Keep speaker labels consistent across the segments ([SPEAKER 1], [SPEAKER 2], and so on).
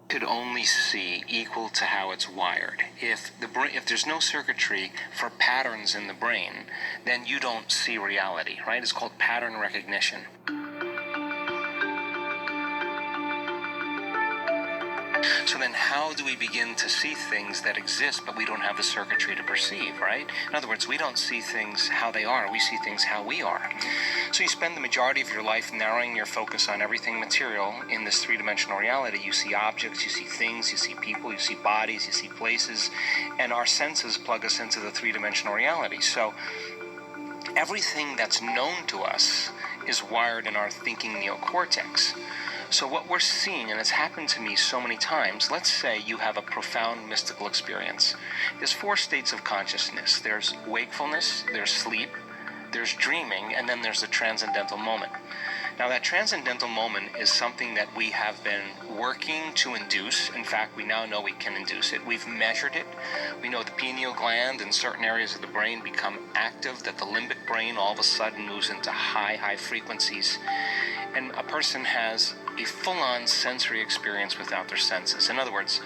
[SPEAKER 1] could only see equal to how it's wired. If there's no circuitry for patterns in the brain, then you don't see reality, right? It's called pattern recognition. So then how do we begin to see things that exist but we don't have the circuitry to perceive, right? In other words, we don't see things how they are, we see things how we are. So you spend the majority of your life narrowing your focus on everything material in this three-dimensional reality. You see objects, you see things, you see people, you see bodies, you see places, and our senses plug us into the three-dimensional reality. So everything that's known to us is wired in our thinking neocortex. So what we're seeing, and it's happened to me so many times, let's say you have a profound mystical experience. There's 4 states of consciousness. There's wakefulness, there's sleep, there's dreaming, and then there's the transcendental moment. Now that transcendental moment is something that we have been working to induce. In fact, we now know we can induce it. We've measured it. We know the pineal gland in certain areas of the brain become active, that the limbic brain all of a sudden moves into high frequencies. And a person has a full-on sensory experience without their senses. In other words,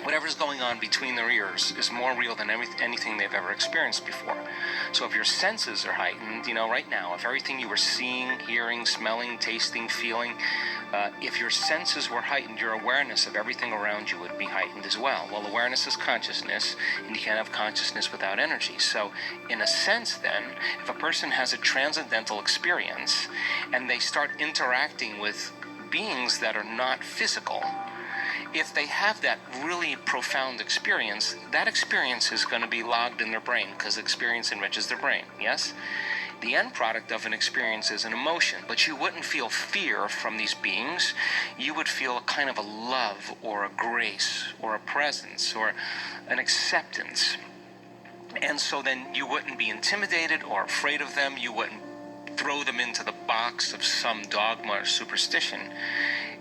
[SPEAKER 1] whatever's going on between their ears is more real than anything they've ever experienced before. So if your senses are heightened, right now, if everything you were seeing, hearing, smelling, tasting, feeling, if your senses were heightened, your awareness of everything around you would be heightened as well. Well, awareness is consciousness, and you can't have consciousness without energy. So in a sense then, if a person has a transcendental experience and they start interacting with beings that are not physical, if they have that really profound experience, that experience is going to be logged in their brain because experience enriches their brain, yes? The end product of an experience is an emotion, but you wouldn't feel fear from these beings. You would feel a kind of a love or a grace or a presence or an acceptance. And so then you wouldn't be intimidated or afraid of them. You wouldn't throw them into the box of some dogma or superstition.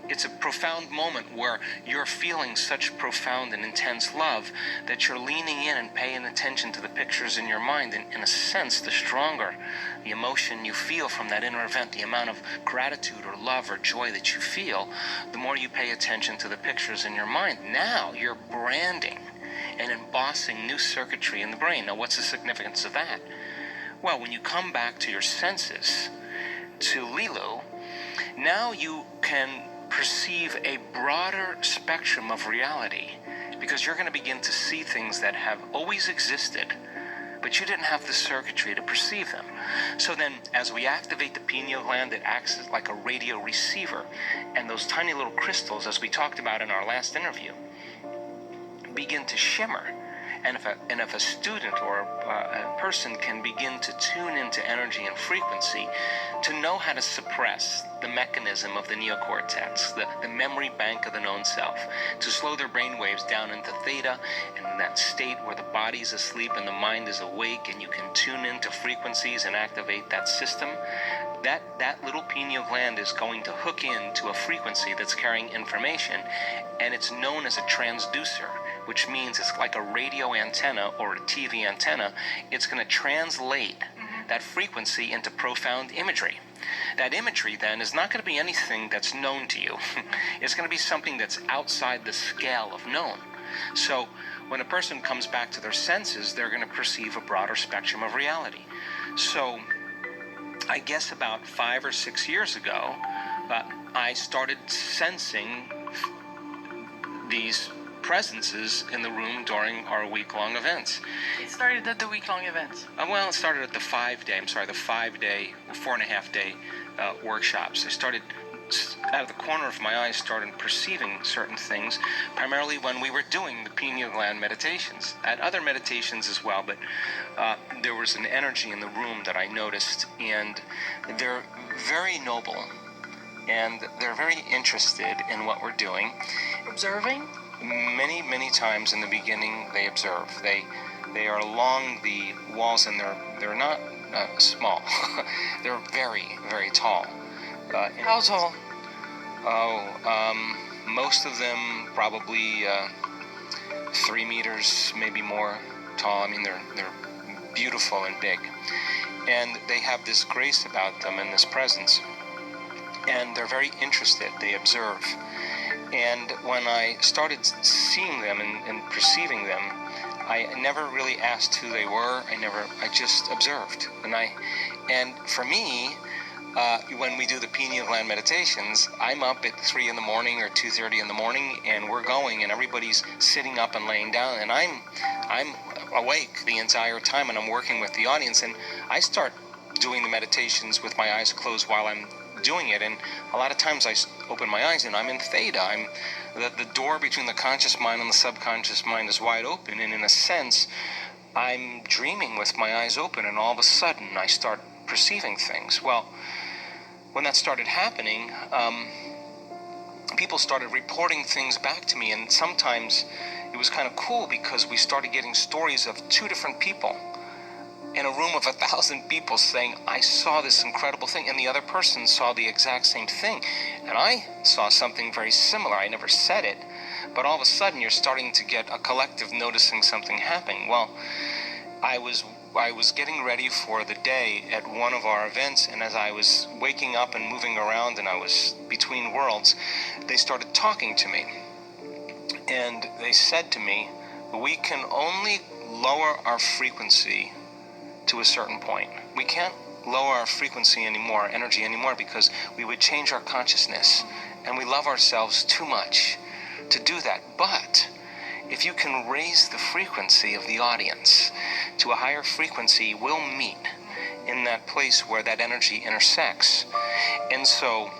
[SPEAKER 1] It's a profound moment where you're feeling such profound and intense love that you're leaning in and paying attention to the pictures in your mind. And in a sense, the stronger the emotion you feel from that inner event, the amount of gratitude or love or joy that you feel, the more you pay attention to the pictures in your mind. Now you're branding and embossing new circuitry in the brain. Now, what's the significance of that? Well, when you come back to your senses, to Lilu, now you can perceive a broader spectrum of reality because you're going to begin to see things that have always existed, but you didn't have the circuitry to perceive them. So then, as we activate the pineal gland, it acts as like a radio receiver, and those tiny little crystals, as we talked about in our last interview, begin to shimmer. And if a student or a person can begin to tune into energy and frequency, to know how to suppress the mechanism of the neocortex, the memory bank of the known self, to slow their brain waves down into theta, and in that state where the body's asleep and the mind is awake, and you can tune into frequencies and activate that system, that little pineal gland is going to hook into a frequency that's carrying information, and it's known as a transducer, which means it's like a radio antenna or a TV antenna. It's going to translate that frequency into profound imagery. That imagery then is not going to be anything that's known to you. It's going to be something that's outside the scale of known. So when a person comes back to their senses, they're going to perceive a broader spectrum of reality. So I guess about 5 or 6 years ago, I started sensing these presences in the room during our week-long events.
[SPEAKER 2] It started at the week-long events?
[SPEAKER 1] Well, it started at the 5-day, 4.5-day workshops. I started, out of the corner of my eye, started perceiving certain things, primarily when we were doing the pineal gland meditations. I had other meditations as well, but there was an energy in the room that I noticed, and they're very noble, and they're very interested in what we're doing.
[SPEAKER 2] Observing?
[SPEAKER 1] Many times in the beginning they observe. They are along the walls, and they're not small. They're very tall.
[SPEAKER 2] How tall?
[SPEAKER 1] Most of them probably 3 meters, maybe more tall. I mean, they're beautiful and big, and they have this grace about them and this presence, and they're very interested. They observe. And when I started seeing them and perceiving them, I never really asked who they were. I just observed. And for me, when we do the pineal gland meditations, I'm up at 3 in the morning or 2:30 in the morning, and we're going, and everybody's sitting up and laying down, and I'm awake the entire time, and I'm working with the audience, and I start doing the meditations with my eyes closed while I'm doing it, and a lot of times I open my eyes and I'm in theta. The door between the conscious mind and the subconscious mind is wide open, and in a sense I'm dreaming with my eyes open, and all of a sudden I start perceiving things. Well, when that started happening, people started reporting things back to me, and sometimes it was kind of cool because we started getting stories of 2 different people in a room of 1,000 people saying, I saw this incredible thing, and the other person saw the exact same thing, and I saw something very similar. I never said it, but all of a sudden you're starting to get a collective noticing something happening. Well, I was getting ready for the day at one of our events, and as I was waking up and moving around and I was between worlds, they started talking to me, and they said to me, we can only lower our frequency to a certain point. We can't lower our frequency anymore, our energy anymore, because we would change our consciousness, and we love ourselves too much to do that. But if you can raise the frequency of the audience to a higher frequency, we'll meet in that place where that energy intersects. And so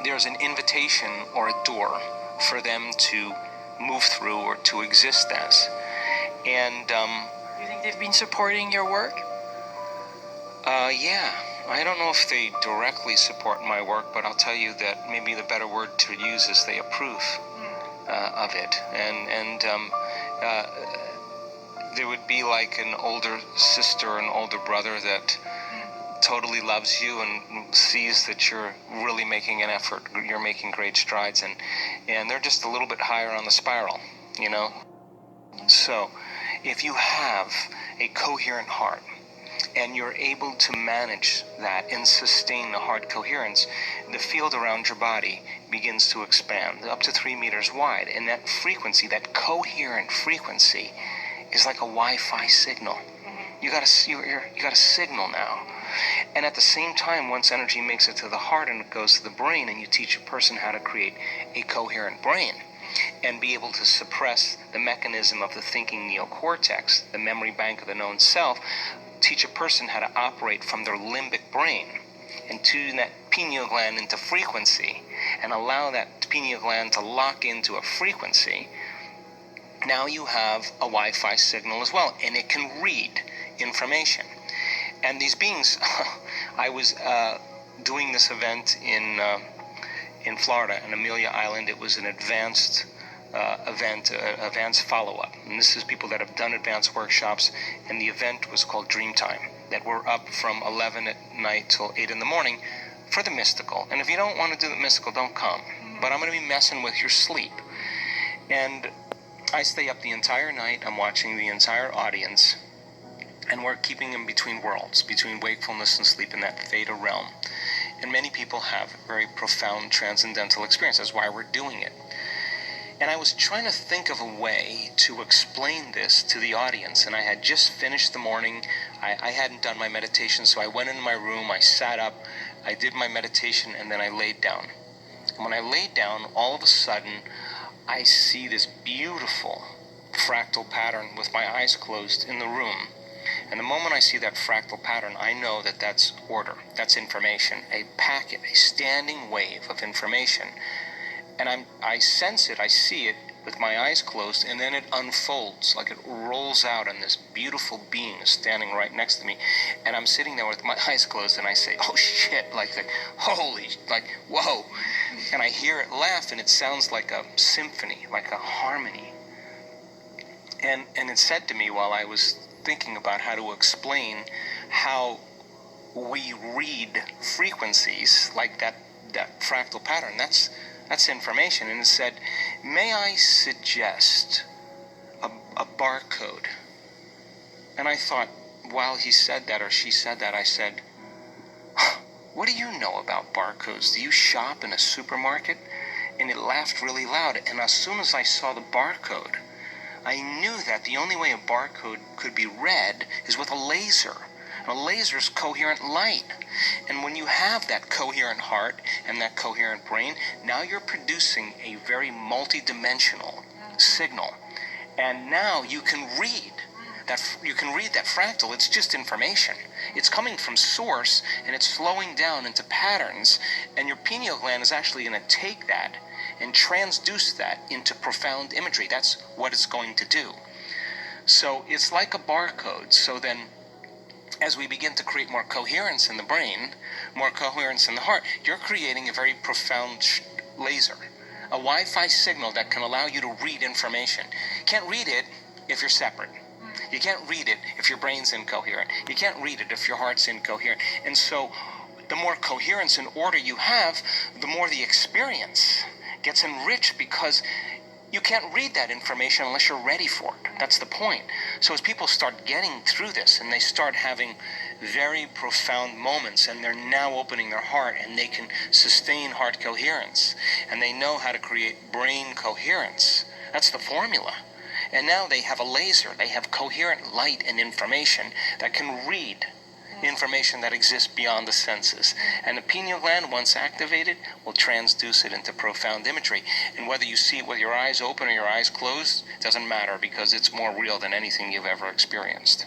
[SPEAKER 1] there's an invitation or a door for them to move through or to exist as. And
[SPEAKER 2] You think they've been supporting your work?
[SPEAKER 1] yeah, I don't know if they directly support my work, but I'll tell you that maybe the better word to use is they approve of it. And there would be like an older sister, an older brother that totally loves you and sees that you're really making an effort, you're making great strides, and they're just a little bit higher on the spiral, you know? So if you have a coherent heart and you're able to manage that and sustain the heart coherence, the field around your body begins to expand up to 3 meters wide, and that frequency, that coherent frequency, is like a Wi-Fi signal. You got a signal now. And at the same time, once energy makes it to the heart and it goes to the brain, and you teach a person how to create a coherent brain and be able to suppress the mechanism of the thinking neocortex, the memory bank of the known self, teach a person how to operate from their limbic brain and tune that pineal gland into frequency and allow that pineal gland to lock into a frequency. Now you have a Wi-Fi signal as well, and it can read information. And these beings, I was doing this event in Florida, in Amelia Island. It was an advanced advanced follow-up. And this is people that have done advanced workshops, and the event was called Dreamtime, that we're up from 11 at night till 8 in the morning for the mystical. And if you don't want to do the mystical, don't come. But I'm going to be messing with your sleep. And I stay up the entire night. I'm watching the entire audience, and we're keeping them between worlds, between wakefulness and sleep in that theta realm. And many people have very profound transcendental experience. That's why we're doing it. And I was trying to think of a way to explain this to the audience, and I had just finished the morning. I hadn't done my meditation, so I went into my room, I sat up, I did my meditation, and then I laid down. And when I laid down, all of a sudden, I see this beautiful fractal pattern with my eyes closed in the room. And the moment I see that fractal pattern, I know that that's order, that's information, a packet, a standing wave of information. And I sense it, I see it with my eyes closed, and then it unfolds, like it rolls out, and this beautiful being is standing right next to me. And I'm sitting there with my eyes closed, and I say, oh shit, like holy, like, whoa. And I hear it laugh, and it sounds like a symphony, like a harmony. And it said to me while I was thinking about how to explain how we read frequencies like that fractal pattern, that's information. And it said, may I suggest a barcode? And I thought, while he said that or she said that, I said, what do you know about barcodes? Do you shop in a supermarket? and it laughed really loud. And as soon as I saw the barcode, I knew that the only way a barcode could be read is with a laser. A laser is coherent light. And when you have that coherent heart and that coherent brain, now you're producing a very multidimensional signal. And now you can read that fractal. It's just information. It's coming from source, and it's flowing down into patterns, and your pineal gland is actually going to take that and transduce that into profound imagery. That's what it's going to do. So it's like a barcode. So then, as we begin to create more coherence in the brain, more coherence in the heart, you're creating a very profound laser, a Wi-Fi signal that can allow you to read information. You can't read it if you're separate. You can't read it if your brain's incoherent. You can't read it if your heart's incoherent. And so the more coherence and order you have, the more the experience gets enriched, because you can't read that information unless you're ready for it. That's the point. So as people start getting through this and they start having very profound moments, and they're now opening their heart, and they can sustain heart coherence, and they know how to create brain coherence. That's the formula. And now they have a laser. They have coherent light and information that can read information that exists beyond the senses. And the pineal gland, once activated, will transduce it into profound imagery. And whether you see it with your eyes open or your eyes closed, doesn't matter, because it's more real than anything you've ever experienced.